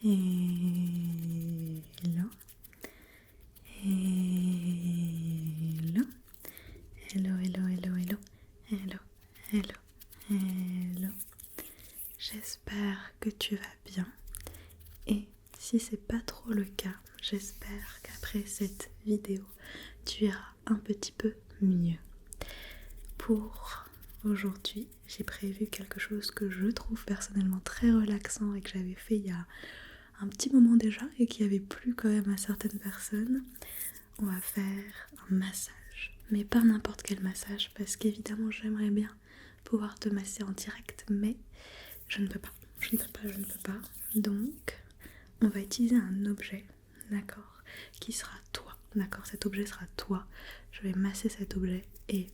Hello. Hello. Hello, hello, hello, hello. Hello, hello, hello. J'espère que tu vas bien. Et si c'est pas trop le cas, j'espère qu'après cette vidéo, tu iras un petit peu mieux. Pour aujourd'hui, j'ai prévu quelque chose que je trouve personnellement très relaxant et que j'avais fait il y a un petit moment déjà et qui avait plu quand même à certaines personnes. On va faire un massage, mais pas n'importe quel massage parce qu'évidemment j'aimerais bien pouvoir te masser en direct, mais je ne peux pas, donc on va utiliser un objet, d'accord, qui sera toi, d'accord, cet objet sera toi. Je vais masser cet objet et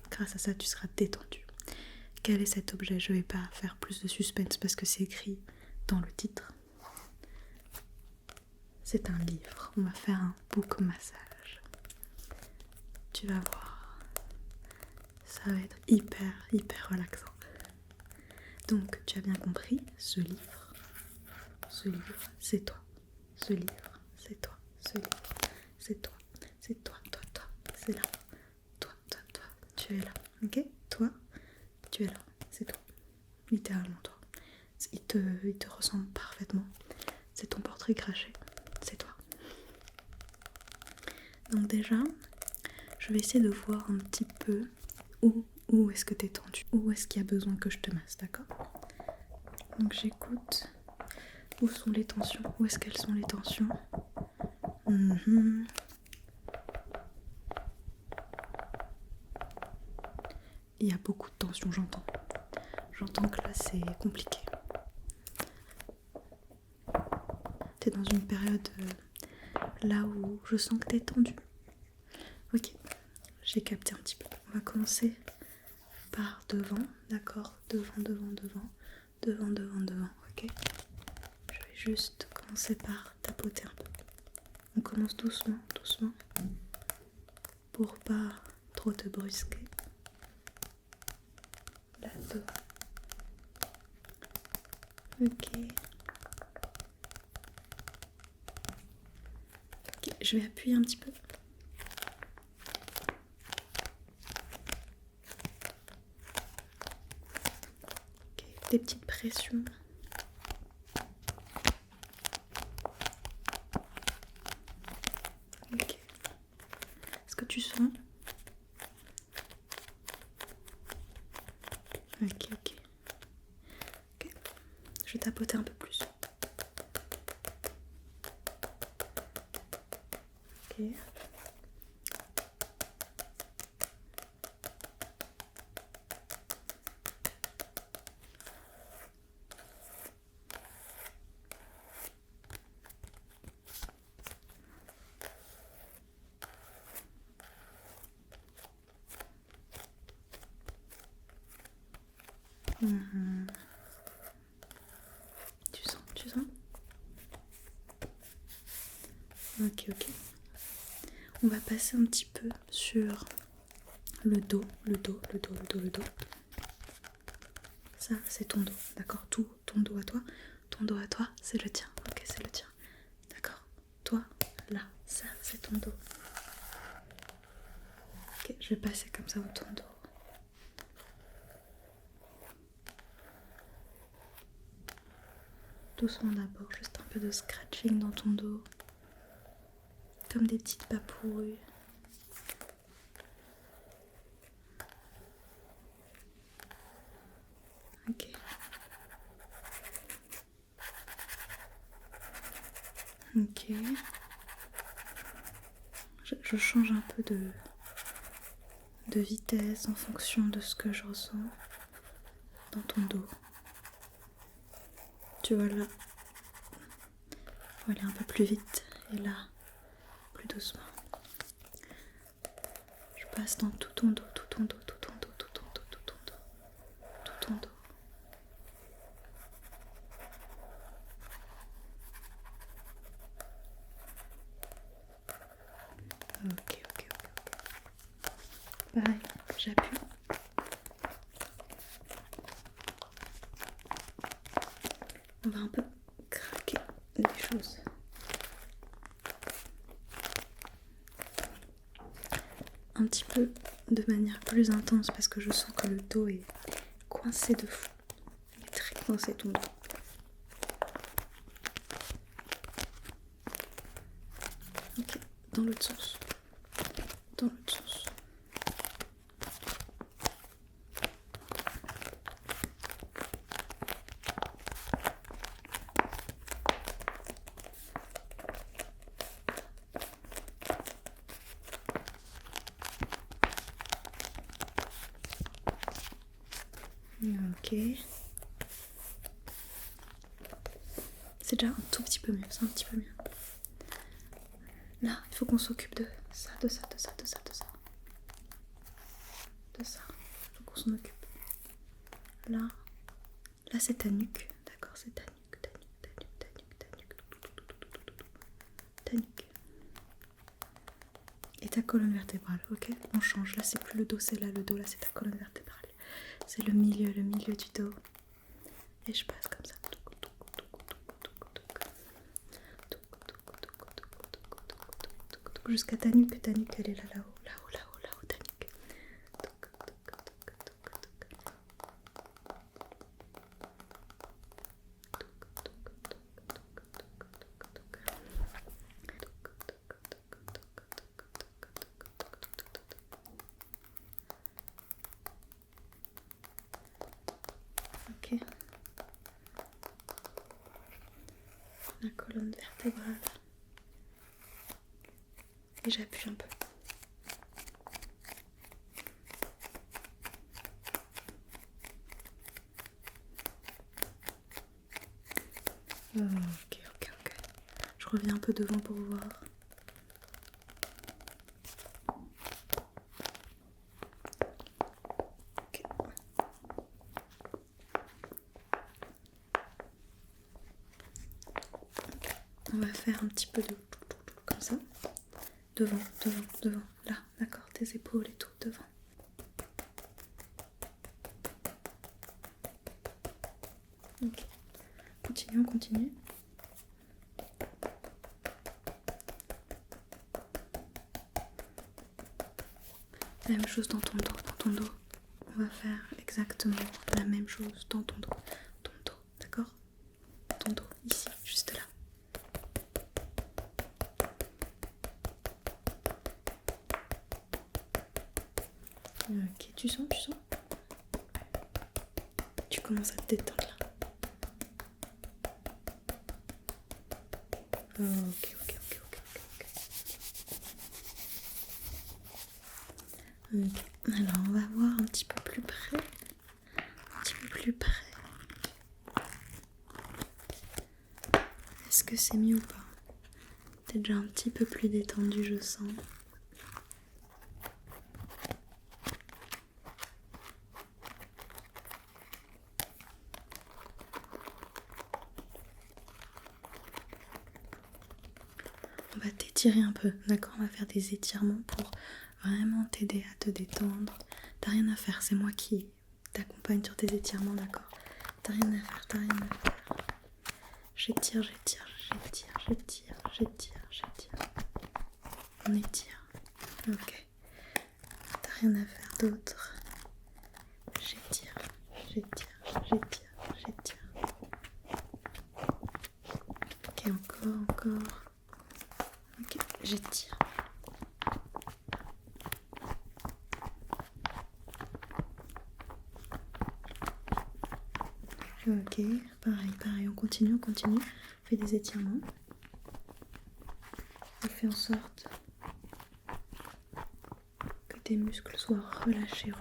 grâce à ça tu seras détendu. Quel est cet objet? Je vais pas faire plus de suspense parce que c'est écrit dans le titre. C'est un livre. On va faire un book massage. Tu vas voir. Ça va être hyper relaxant. Donc, tu as bien compris, ce livre, c'est toi. Ce livre, c'est toi. Ce livre, c'est toi. C'est toi. C'est là. Toi. Tu es là. Ok? Toi, tu es là. C'est toi. Littéralement toi. Il te ressemble parfaitement. C'est ton portrait craché. C'est toi. Donc déjà, je vais essayer de voir un petit peu où est-ce que tu es tendu, où est-ce qu'il y a besoin que je te masse, d'accord? Donc j'écoute. Où sont les tensions? Où est-ce qu'elles sont les tensions? Il y a beaucoup de tensions, j'entends. J'entends que là c'est compliqué. T'es dans une période là où je sens que t'es tendue. Ok, j'ai capté un petit peu. On va commencer par devant, d'accord? Devant, ok? Je vais juste commencer par tapoter un peu. On commence doucement, pour pas trop te brusquer. Là, dos. Ok. Je vais appuyer un petit peu. Ok, des petites pressions. Ok. Est-ce que tu sens? Ok. Je vais tapoter un peu plus. Ok. Tu sens? Ok. On va passer un petit peu sur le dos. Ça, c'est ton dos, d'accord? Tout ton dos à toi. Ton dos à toi, c'est le tien. Ok, c'est le tien. D'accord? Toi, là, ça, c'est ton dos. Ok, je vais passer comme ça autour du dos. Doucement d'abord, juste un peu de scratching dans ton dos. Comme des petites papouilles. Ok. Je change un peu de vitesse en fonction de ce que je ressens dans ton dos. Tu vois là, on va aller un peu plus vite et là, plus doucement. Je passe dans tout ton dos. Ok. Pareil, j'appuie. On va un peu craquer chose. Un petit peu de manière plus intense parce que je sens que le dos est coincé de fou. Il est très coincé ton dos. Ok, dans l'autre sens. Dans l'autre sens. Ok. C'est déjà un tout petit peu mieux, c'est un petit peu mieux. Là, il faut qu'on s'occupe de ça, de ça, de ça, de ça, de ça. De ça. Il faut qu'on s'en occupe. Là c'est ta nuque. D'accord, c'est ta nuque, ta nuque, ta nuque, ta nuque, ta nuque. Ta nuque. Et ta colonne vertébrale, ok? On change. Là, c'est plus le dos, c'est là le dos. Là, c'est ta colonne vertébrale. C'est le milieu du dos. Et je passe comme ça. Jusqu'à ta nuque elle est là, là-haut, là-haut, là-haut, là-haut, ta nuque. Ok. La colonne vertébrale. Et j'appuie un peu. Ok. Je reviens un peu devant pour voir. Ok. On va faire un petit peu de comme ça. Devant. Là, d'accord, tes épaules et tout, devant. Ok. On continue. La même chose dans ton dos, On va faire exactement la même chose dans ton dos. Ton dos, d'accord? Ton dos, ici, juste là. Ok, tu sens? Tu commences à te détendre là. Ok. Alors on va voir un petit peu plus près. Est-ce que c'est mieux ou pas? T'es déjà un petit peu plus détendu, je sens. On va t'étirer un peu, d'accord? On va faire des étirements pour vraiment t'aider à te détendre. T'as rien à faire, c'est moi qui t'accompagne sur tes étirements, d'accord? T'as rien à faire. J'étire. On étire. Ok. T'as rien à faire d'autre. J'étire. Ok, encore. Ok, j'étire. Ok, pareil, on continue. On fait des étirements. On fait en sorte que tes muscles soient relâchés.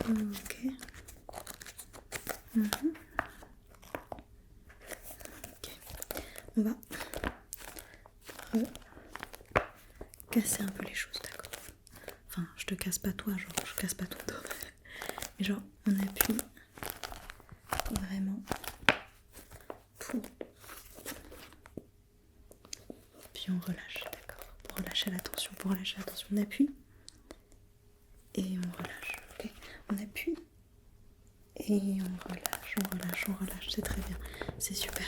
Ok. Ok. On va casser un peu les choses, d'accord? Enfin, je te casse pas toi, genre, je casse pas ton dos. Mais genre, on appuie vraiment pour... Puis on relâche, d'accord? Pour relâcher la tension, on appuie et on relâche, ok? On appuie et on relâche, c'est très bien, c'est super.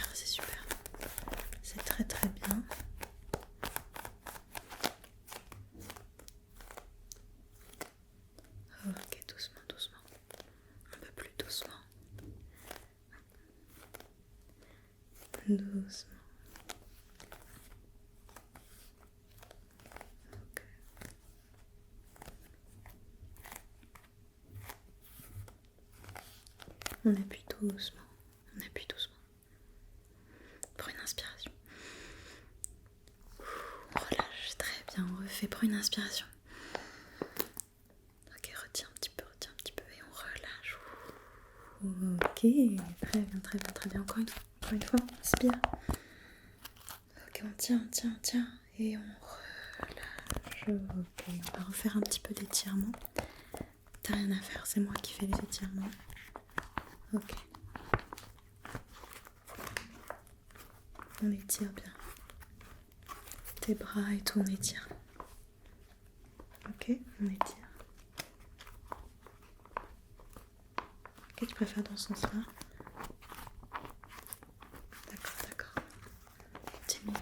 doucement. Ok. On appuie doucement, on appuie doucement. Pour une inspiration. On relâche, très bien, on refait pour une inspiration. Ok, retiens un petit peu et on relâche. Ok, très bien, très bien, très bien. Encore une fois, inspire. Ok, on tient, et on relâche. Ok, on va refaire un petit peu d'étirement. T'as rien à faire, c'est moi qui fais les étirements. Ok. On étire bien. Tes bras et tout, on étire. Ok, on étire. Ok, tu préfères dans ce sens-là? D'accord. Continue.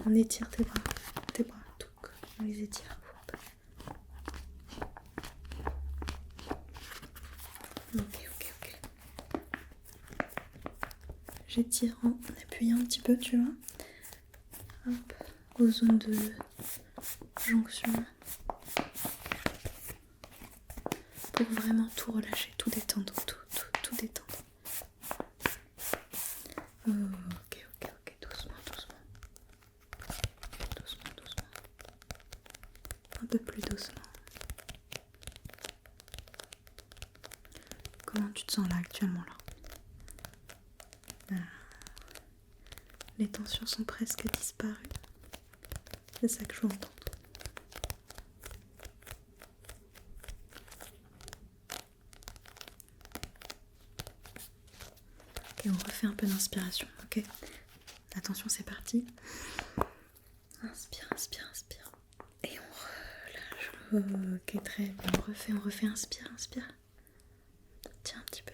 On étire tes bras, tout. On les étire. Ok. J'étire en appuyant un petit peu, tu vois. Hop, aux zones de jonction. Pour vraiment tout relâcher, tout détendre, tout détendre. Ok, doucement. Un peu plus doucement. Comment tu te sens là actuellement là? Les tensions sont presque disparues. C'est ça que je veux entendre. Ok, on refait un peu d'inspiration, ok? Attention, c'est parti. Inspire. Et on relâche. Ok, très bien. On refait, inspire. Tiens un petit peu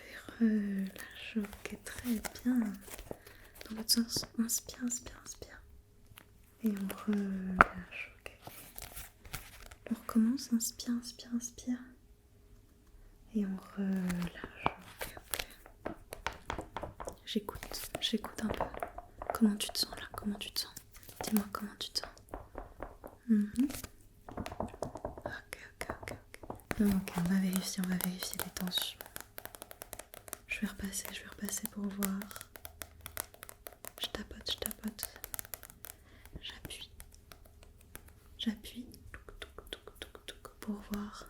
et relâche. Ok, très bien. Dans l'autre sens, inspire. Et on relâche, ok. On recommence, inspire. Et on relâche, ok. J'écoute un peu. Comment tu te sens là? Dis-moi comment tu te sens. Ok, on va vérifier les tensions. Je vais repasser pour voir. Je tapote. J'appuie. Pour voir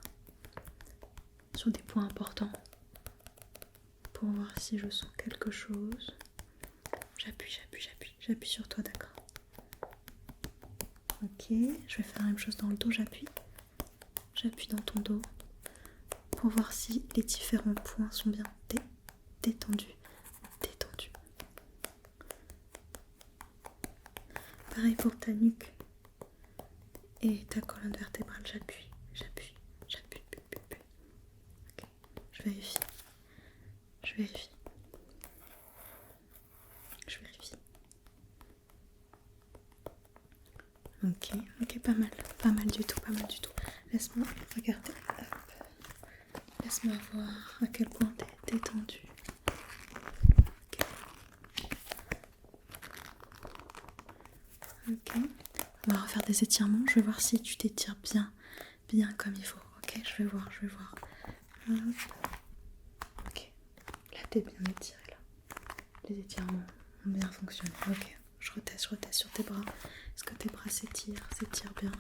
sur des points importants. Pour voir si je sens quelque chose. J'appuie sur toi, d'accord. Ok, je vais faire la même chose dans le dos, j'appuie dans ton dos pour voir si les différents points sont bien détendus. Pareil pour ta nuque et ta colonne vertébrale, j'appuie. Ok, je vérifie. Ok, pas mal du tout. Laisse-moi regarder. Hop. Laisse-moi voir à quel point t'es détendu. Ok. On va refaire des étirements. Je vais voir si tu t'étires bien comme il faut. Ok, je vais voir. Hop. Ok. Là, t'es bien étiré là. Les étirements ont bien fonctionné. Ok. Je reteste sur tes bras. Est-ce que tes bras s'étirent bien?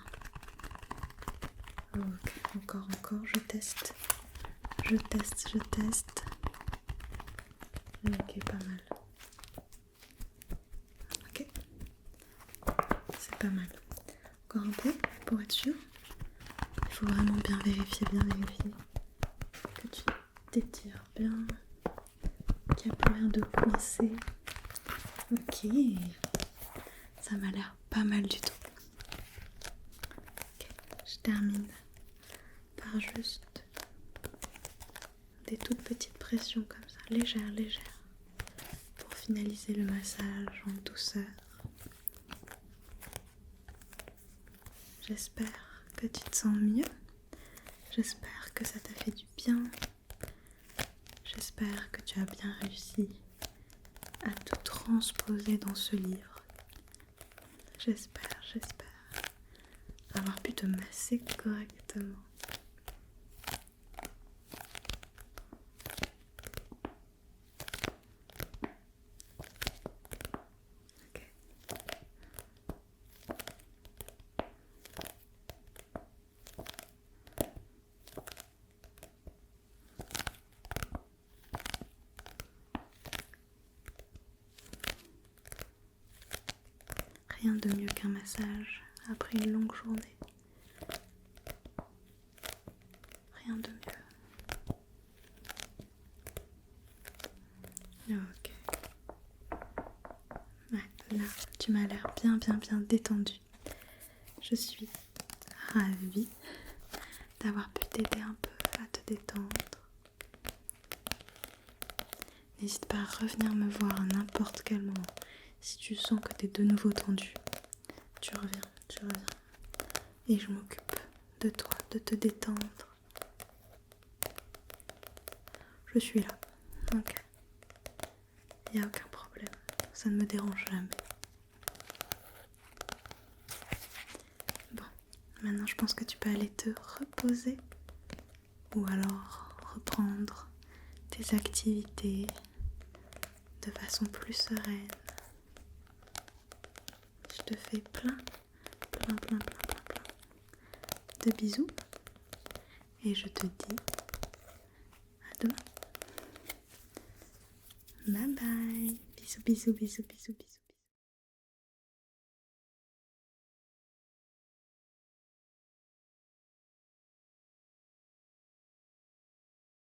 Ok, encore, je teste. Ok, pas mal. Ok, c'est pas mal. Encore un peu pour être sûr. Il faut vraiment bien vérifier que tu t'étires bien, qu'il n'y a plus rien de coincé. Ok, ça m'a l'air pas mal du tout. Ok, je termine par juste des toutes petites pressions comme ça, légères, pour finaliser le massage en douceur. J'espère que tu te sens mieux. J'espère que ça t'a fait du bien. J'espère que tu as bien réussi à tout transposer dans ce livre. J'espère avoir pu te masser correctement. Ok. Rien de mieux qu'un massage après une longue journée. Rien de mieux. Ok. Ouais, là, tu m'as l'air bien détendu. Je suis ravie d'avoir pu t'aider un peu à te détendre. N'hésite pas à revenir me voir à n'importe quel moment. Si tu sens que tu es de nouveau tendu, tu reviens. Et je m'occupe de toi, de te détendre. Je suis là. Ok. Il n'y a aucun problème. Ça ne me dérange jamais. Bon, maintenant je pense que tu peux aller te reposer. Ou alors reprendre tes activités de façon plus sereine. Je te fais plein de bisous. Et je te dis à demain. Bye bye. Bisous.